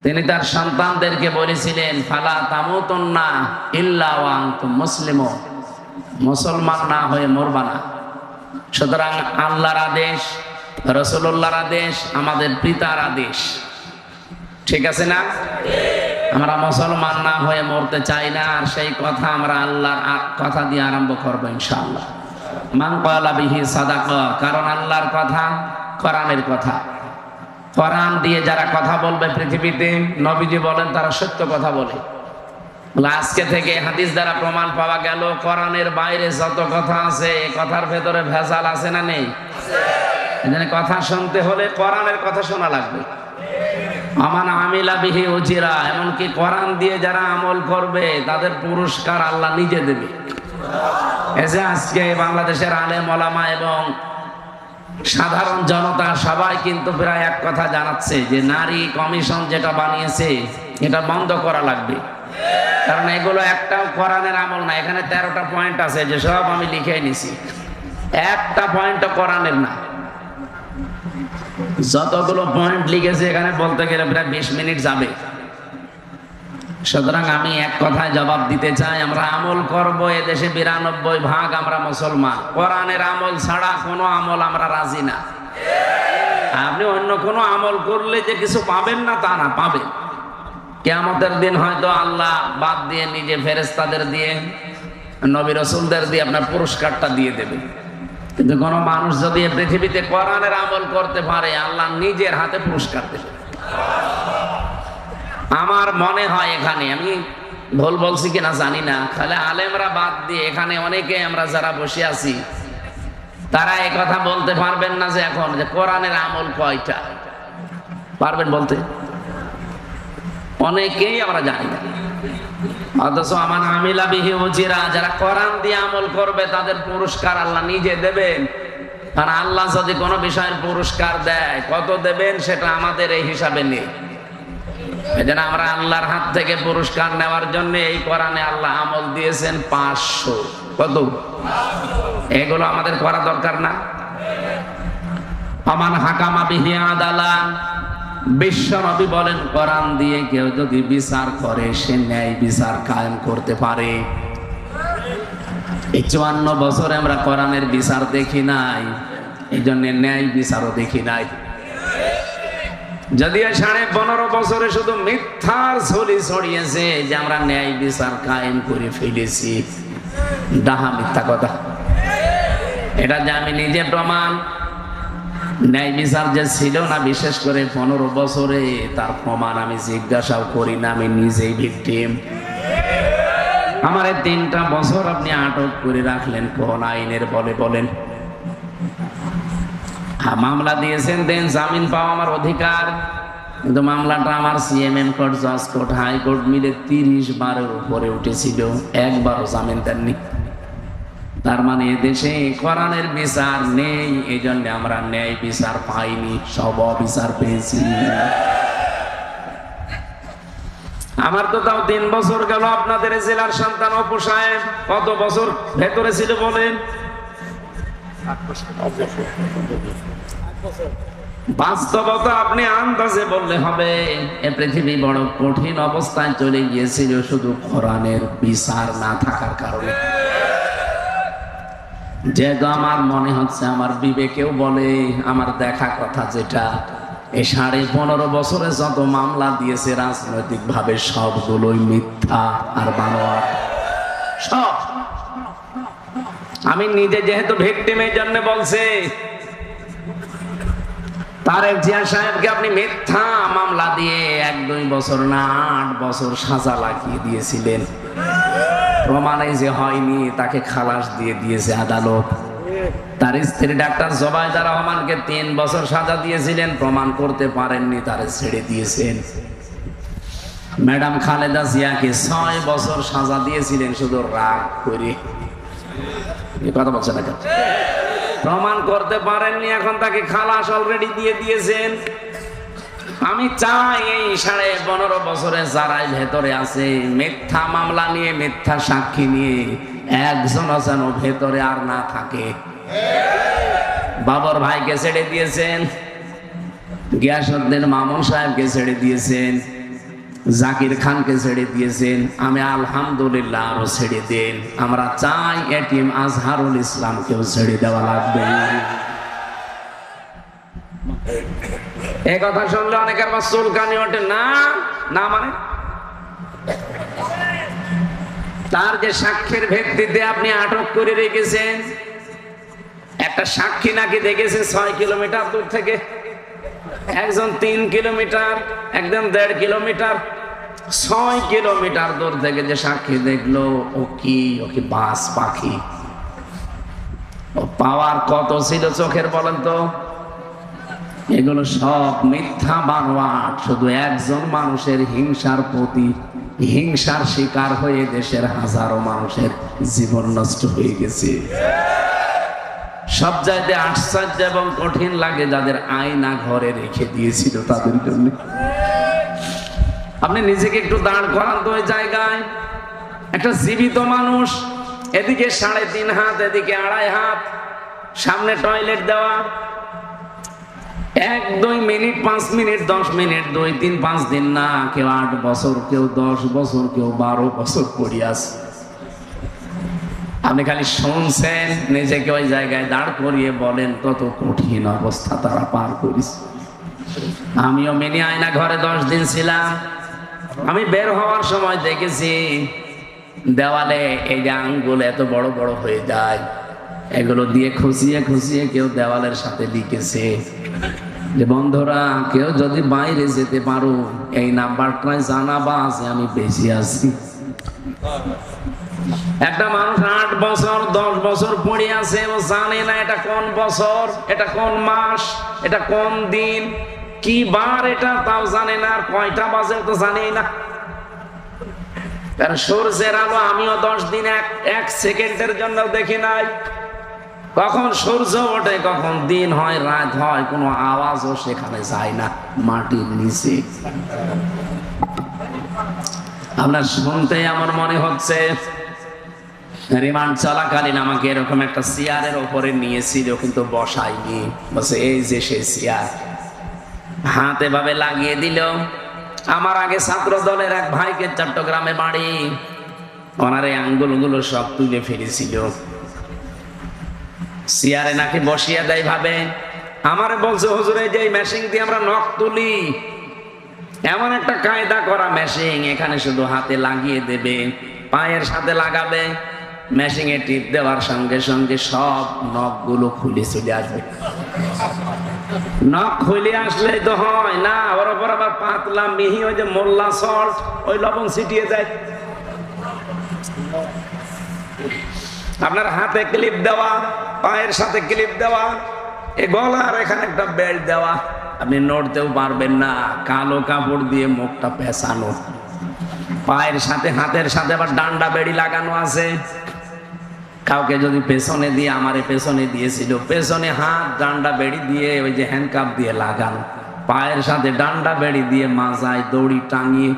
তিনি তার সন্তানদেরকে বলেছিলেন, ফালা তামুতুন্না ইল্লা ওয়া আনতুম মুসলিমুন, মুসলমান না হয়ে মরবা না। সুতরাং আল্লাহর আদেশ, রাসূলুল্লাহর আদেশ, আমাদের পিতার আদেশ, ঠিক আছে না? আমরা মুসলমান না হয়ে মরতে চাই না, আর সেই কথা আমরা আল্লাহর কথা দিয়ে আরম্ভ করবো ইনশাআল্লাহ। মান ক্বালা বিহি সাদাকা, কারণ আল্লাহর কথা, কোরআনের কথা, কোরআন দিয়ে যারা কথা বলবে পৃথিবীতে, নবীজি বলেন তারা সত্য কথা বলে। আজকে থেকে হাদিস দ্বারা প্রমাণ পাওয়া গেল, কোরআনের বাইরে যত কথা আছে, কথার ভেতরে ভেজাল আছে না নেই? এজন্য কথা শুনতে হলে কোরআনের কথা শোনা লাগবে। আমান আমিলা বিহি উজিরা, এমনকি কোরআন দিয়ে যারা আমল করবে তাদের পুরস্কার আল্লাহ নিজে দেবে। এই যে আজকে বাংলাদেশের আলেম ওলামা এবং সাধারণ জনতা সবাই কিন্তু প্রায় এক কথা জানাচ্ছে যে নারী কমিশন যেটা বানিয়েছে এটা বন্ধ করা লাগবে। কারণ এগুলো একটাও কোরআনের আমল না। এখানে 13টা পয়েন্ট আছে, যে সব আমি লিখে নিছি, একটা পয়েন্টও কোরআনের না। যতগুলো পয়েন্ট লিখেছে এখানে বলতে গেলে প্রায় 20 মিনিট যাবে। সুতরাং আমি এক কথায় জবাব দিতে চাই, আমরা আমল করব। এদেশে 92% আমরা মুসলমান। কোরআনের আমল ছাড়া কোনো আমল আমরা রাজি না। আপনি অন্য কোনো আমল করলে যে কিছু পাবেন না তা না, পাবেন। কিয়ামতের দিন হয়তো আল্লাহ বাদ দিয়ে নিজে ফেরেশতাদের দিয়ে, নবী রাসূলদের দিয়ে আপনার পুরস্কারটা দিয়ে দেবে। কিন্তু কোন মানুষ যদি পৃথিবীতে কোরআনের আমল করতে পারে, আল্লাহ নিজের হাতে পুরস্কার দেবে। আমার মনে হয়, এখানে আমি ভুল বলছি কিনা জানি না, খালি আলেমরা বাদ দিয়ে এখানে অনেকে আমরা যারা বসে আছি তারা এই কথা বলতে পারবেন না যে এখন যে কোরআনের আমল কয়টা, পারবেন বলতে? অনেকেই আমরা জানি না। অথচ আমান আমিলা বিহি উজিরা, যারা কোরআন দিয়ে আমল করবে তাদের পুরস্কার আল্লাহ নিজে দেবেন। কারণ আল্লাহ যদি কোনো বিষয়ের পুরস্কার দেয়, কত দেবেন সেটা আমাদের এই হিসাবে নেই। এজন্য আমরা আল্লাহর হাত থেকে পুরস্কার নেওয়ার জন্য এই কোরআনে আল্লাহ আমল দিয়েছেন 500। কত? এগুলো আমাদের করা দরকার না? আমান হাকামা বিহি আদালা, বিশ্ব নবী বলেন কোরআন দিয়ে কেউ যদি বিচার করে, সে ন্যায় বিচার কায়েম করতে পারে। এই 54 বছরে আমরা কোরআনের বিচার দেখি নাই, এই জন্য ন্যায় বিচারও দেখি নাই। যদিও 15.5 বছরে শুধু মিথ্যার ঝুলি ছড়িয়েছে যে আমরা ন্যায় বিচার কায়েম করে ফেলেছি, ডাহা মিথ্যা কথা। এটা যে আমি নিজে প্রমাণ, ন্যায় বিচার যে ছিল না বিশেষ করে 15 বছরে, তার প্রমাণ আমি জিজ্ঞাসাও করি না, আমি নিজেই ভিকটিম। আমার 3টা বছর আপনি আটক করে রাখলেন কোন আইনের বলে বলেন? মামলা দিয়েছেন, দেন জামিন পাওয়া আমার অধিকার, কিন্তু মামলাটা আমার সিএমএম কোর্ট, জজ কোর্ট, হাইকোর্ট মিলে 30 বারের উপরে উঠেছিল, একবারও জামিন দেননি। তার মানে এদেশে কোরআনের বিচার নেই, এই জন্য আমরা ন্যায় বিচার পাইনি, সব অবিচার পেয়েছি। আমার তো তাও 3 বছর গেল। আপনাদের জেলার সন্তান অপু সাহেব কত বছর ভেতরে ছিল বলেন? বাস্তবতা আপনি আন্দাজে বললে হবে। এ পৃথিবী বড় কঠিন অবস্থায় চলে গিয়েছিল শুধু কোরআনের বিচার না থাকার কারণে। যেহেতু আমার মনে হচ্ছে, আমার বিবেকেও বলে, আমার দেখা কথা যেটা, এই 15.5 বছরে যত মামলা দিয়েছে রাজনৈতিক ভাবে সবগুলোই মিথ্যা আর বানোয়াট সব। আমি নিজে যেহেতু ভিকটিম, এই জন্য বলছে। তারেক জিয়া সাহেবকে আপনি মিথ্যা মামলা দিয়ে 1-2 বছর না 8 বছর সাজা লাগিয়ে দিয়েছিলেন। প্রমাণে যে হয়নি, তাকে খালাস দিয়ে দিয়েছে আদালত। তার স্ত্রী ডাক্তার জোবাইদা রহমানকে 3 বছর সাজা দিয়েছিলেন, প্রমাণ করতে পারেননি, তারে ছেড়ে দিয়েছেন। ম্যাডাম খালেদা জিয়াকে 6 বছর সাজা দিয়েছিলেন শুধু রাগ করে। কথা বলছে না, প্রমাণ করতে পারেননি, এখন তাকে খালাস অলরেডি দিয়ে দিয়েছেন। আমি চাই এই 15.5 বছরে যারা ভেতরে আছে মিথ্যা মামলা নিয়ে, মিথ্যা সাক্ষী নিয়ে, একজন যেন ভেতরে আর না থাকে। বাবর ভাইকে ছেড়ে দিয়েছেন, গিয়াসউদ্দিন মামুন সাহেবকে ছেড়ে দিয়েছেন, জাকির খানকে ছেড়ে দিয়েছেন, আমি আলহামদুলিল্লাহ আরো ছেড়ে দেন। আমরা চাই এটিএম আজহারুল ইসলামকেও ছেড়ে দেওয়া লাগবে। এই কথা শুনলে অনেকের আবার চুলকানি ওঠে। না না মানে তার যে সাক্ষ্যের ভিত্তিতে আপনি আটক করে রেখেছেন, একটা সাক্ষী নাকি দেখেছে 6 কিলোমিটার দূর থেকে, একজন 3 কিলোমিটার, একজন 1.5 কিলোমিটার, 6 কিলোমিটার দূর থেকে যে সাক্ষী দেখলো, ও কি বাস পাখি, ও পাওয়ার কত ছিল চোখের বলেন তো? এগুলো সব মিথ্যা বানোয়াট। শুধু একজন মানুষের হিংসার প্রতি হিংসার শিকার হয়ে দেশের হাজারো মানুষের জীবন নষ্ট হয়ে গেছে। সব চাইতে আশ্চর্য এবং কঠিন লাগে যাদের আয়না ঘরে রেখে দিয়েছিল তাদের জন্য। আপনি নিজেকে একটু দাঁড় করান তো ওই জায়গায়। একটা জীবিত মানুষ, এদিকে 3.5 হাত, এদিকে 2.5 হাত, সামনে টয়লেট দেওয়া, 1-2 মিনিট, 5 মিনিট, 10 মিনিট, 2-3, 5 দিন না, কেউ 8 বছর, কেউ 10 বছর, কেউ 12 বছর পড়ে আছে। আপনি খালি শুনছেন, নিজেকে ওই জায়গায় দাঁড় করিয়ে বলেন কত কঠিন অবস্থা তারা পার করেছে। আমিও মিনি আয়না ঘরে 10 দিন ছিলাম। আমি বের হওয়ার সময় দেখেছি দেওয়ালে এই যে আঙ্গুল এত বড় বড় হয়ে যায়, এগুলো দিয়ে খুঁচিয়ে খুঁচিয়ে কেউ দেওয়ালের সাথে লিখেছে যে বন্ধুরা কেউ যদি বাইরে যেতে পারো এই নাম্বারটাই জানাবা যে আমি বেঁচে আছি। একটা মানুষ 8 বছর 10 বছর পড়ে আছে, ও জানে না এটা কোন বছর, এটা কোন মাস, এটা কোন দিন, কি বার, এটা তাও জানে না, আর কয়টা বাজে তো জানেই না। কারণ সূর্যের আলো আমিও 10 দিন 1 সেকেন্ডের জন্য দেখি নাই। কখন সূর্য ওঠে, কখন দিন হয়, রাত হয়, কোনো আওয়াজও সেখানে যায় না, মাটির নিচে। আপনার শুনতে আমার মনে হচ্ছে রিমান্ড চলাকালীন আমাকে এরকম একটা চেয়ারের ওপরে নিয়েছিল, কিন্তু বসাইনি, বসে এই যে সেই চেয়ার, হাত এভাবে লাগিয়ে দিল। আমার আগে ছাত্র দলের এক ভাইকে চট্টগ্রামে বাড়ি, ওনার এই আঙ্গুলগুলো সব তুলে ফেলেছিল। চেয়ারে নাকি বসিয়ে দেয় ভাবে। আমারে বলছে হুজুর এই যে মেশিন দিয়ে আমরা নখ তুলি, এমন একটা কায়দা করা মেশিন, এখানে শুধু হাতে লাগিয়ে দেবে, পায়ের সাথে লাগাবে, মেশিনে টিপ দেওয়ার সঙ্গে সঙ্গে সব নখগুলো খুলে চলে আসবে। নখ খুলে আসলে তো হয় না, ওর উপর আবার পাতলা মিহি ওই যে মোল্লা সল্ট, ওই লবণ ছিটিয়ে যায়। আপনার হাতে ক্লিপ দেওয়া, পায়ের সাথে ক্লিপ দেওয়া, এ গলার এখানে একটা বেল্ট দেওয়া, আপনি নড়তেও পারবেন না, কালো কাপড় দিয়ে মুখটা পেঁচানো, পায়ের সাথে হাতের সাথে আবার ডান্ডা বেড়ি লাগানো আছে। কাউকে যদি পেছনে দিয়ে, আমারে পেছনে দিয়েছিল, পেছনে হাত ডান্ডা বেড়ি দিয়ে ওই যে হ্যান্ডকাপ দিয়ে লাগানো, পায়ের সাথে ডান্ডা বেড়ি দিয়ে মাজায় দড়ি টাঙিয়ে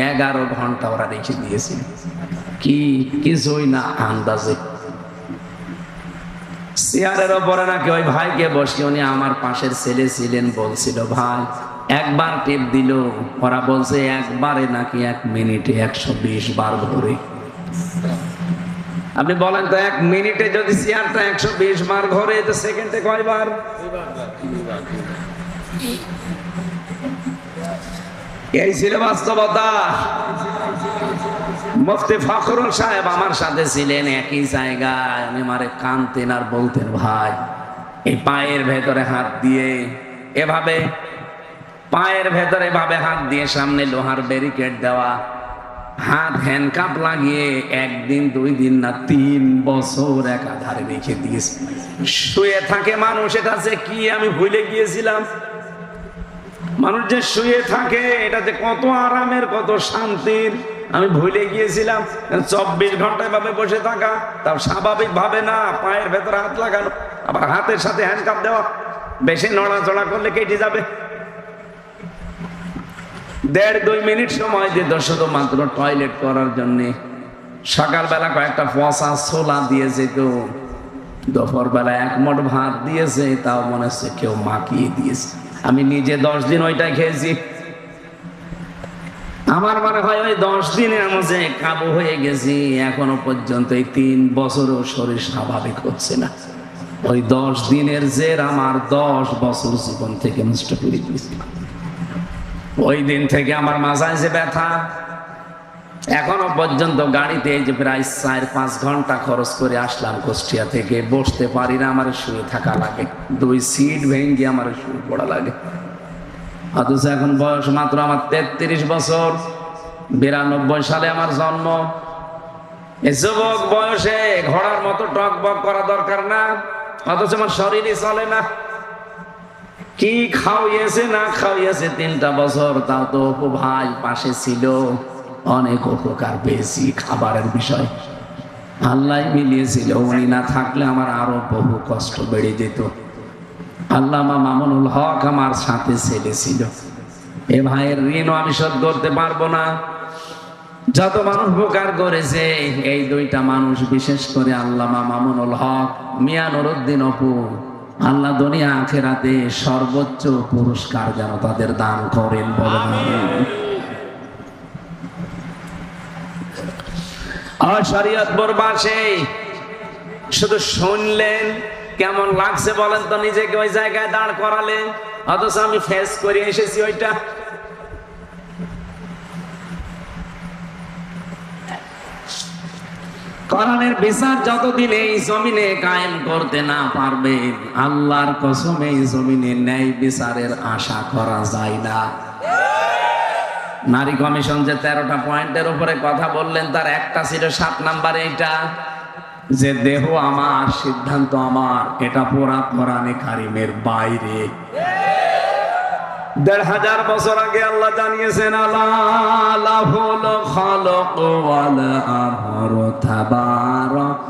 11 ঘন্টা ওরা রেখে দিয়েছিল। কি কিছুই না, আন্দাজে। চেয়ারের ওপরে নাকি ওই ভাইকে বসিয়ে, উনি আমার পাশের ছেলে ছিলেন, বলছিল ভাই একবার টিপ দিল, ওরা বলছে একবারে নাকি 1 মিনিটে 120 বার ঘুরে। আপনি বলেন তো 1 মিনিটে যদি চেয়ারটা 120 বার ঘুরে, তো সেকেন্ডে কয়বার? এই ছিল বাস্তবতা। মুফতি ফখরুল সাহেব আমার সাথে ছিলেন একই জায়গায়, উনি আমারে কানতেন আর বলতেন ভাই এই পায়ের ভেতরে হাত দিয়ে এভাবে, পায়ের ভেতরে এভাবে হাত দিয়ে, সামনে লোহার ব্যারিকেড দেওয়া, হাত হ্যান্ডকাপ লাগিয়ে 1 দিন 2 দিন না 3 বছর একাধারে রেখে দিয়েছে। শুয়ে থাকে মানুষ, এটা যে কি আমি ভুলে গিয়েছিলাম। মানুষ যে শুয়ে থাকে এটা যে কত আরামের, কত শান্তির, আমি ভুলে গিয়েছিলাম। 24 ঘন্টা এভাবে বসে থাকা, তাও স্বাভাবিক ভাবে না, পায়ের ভেতরে হাত লাগানো, আবার হাতের সাথে হ্যান্ডকাপ দেওয়া, বেশি নড়াচড়া করলে কেটে যাবে। 1.5-2 মিনিট সময় দিত শুধুমাত্র টয়লেট করার জন্য। সকালবেলা কয়েকটা পচা ছোলা দিয়েছে, কেউ দুপুর বেলা 1 মুঠ ভাত দিয়েছে, তাও মনে হচ্ছে কেউ মাখিয়ে দিয়েছে। আমি নিজে 10 দিন ওইটাই খেয়েছি। আমার মনে হয় ওই 10 দিনের মধ্যে কাবু হয়ে গেছি, এখনো পর্যন্ত এই 3 বছরও শরীর স্বাভাবিক হচ্ছে না। ওই 10 দিনের জের আমার 10 বছর জীবন থেকে নষ্ট করে দিয়েছে। ওই দিন থেকে আমার মাথায় যে ব্যথা, এখনো পর্যন্ত গাড়িতে এই যে প্রায় 4-5 ঘন্টা খরচ করে আসলাম কুষ্টিয়া থেকে, বসতে পারি না, আমার শুয়ে থাকা লাগে, 2 সিট ভেঙে আমার শুয়ে পড়া লাগে। অথচ এখন বয়স মাত্র আমার 33 বছর, 92 সালে আমার জন্ম। এই যুবক বয়সে ঘোড়ার মতো টকবক করা দরকার না, অথচ আমার শরীরই চলে না। কি খাওয়িয়েছে না খাওয়িয়েছে 3টা বছর, তাও তো অপু ভাই পাশে ছিল, অনেক উপকার পেয়েছি। খাবারের বিষয় আল্লাহ মিলিয়েছিল, উনি না থাকলে আমার আরো বহু কষ্ট বেড়ে যেত। আল্লামা মামুনুল হক আমার সাথে ছেলে ছিল, এ ভাইয়ের ঋণও আমি শোধ করতে পারবো না। যত মানুষ উপকার করেছে, এই 2টা মানুষ, বিশেষ করে আল্লামা মামুনুল হক, মিয়া নুরুদ্দিন অপু, আল্লাহ দুনিয়া আখিরাতে সর্বোচ্চ পুরস্কার যেন তাদের দান করেন, বলেন আমিন। শরীয়তপুর বাসে শুধু শুনলেন, কেমন লাগছে বলেন তো, নিজেকে ওই জায়গায় দাঁড় করালেন, অথচ আমি ফেস করে এসেছি ওইটা। কোরআনের বিচার যতদিন এই জমিনে কায়েম করতে না পারবে, আল্লাহর কসম এই জমিনে ন্যায় বিচারের আশা করা যায় না। নারী কমিশন যে 13টা পয়েন্টের উপরে কথা বললেন, তার একটা ছিল 7 নম্বরে এইটা, যে দেহ আমার, সিদ্ধান্ত আমার, এটা পুরা কোরআনে কারিমের বাইরে। 1500 বছর আগে আল্লাহ জানিয়েছেন, আলা লাহুল খালাকু ওয়াল আমরু তাবারাক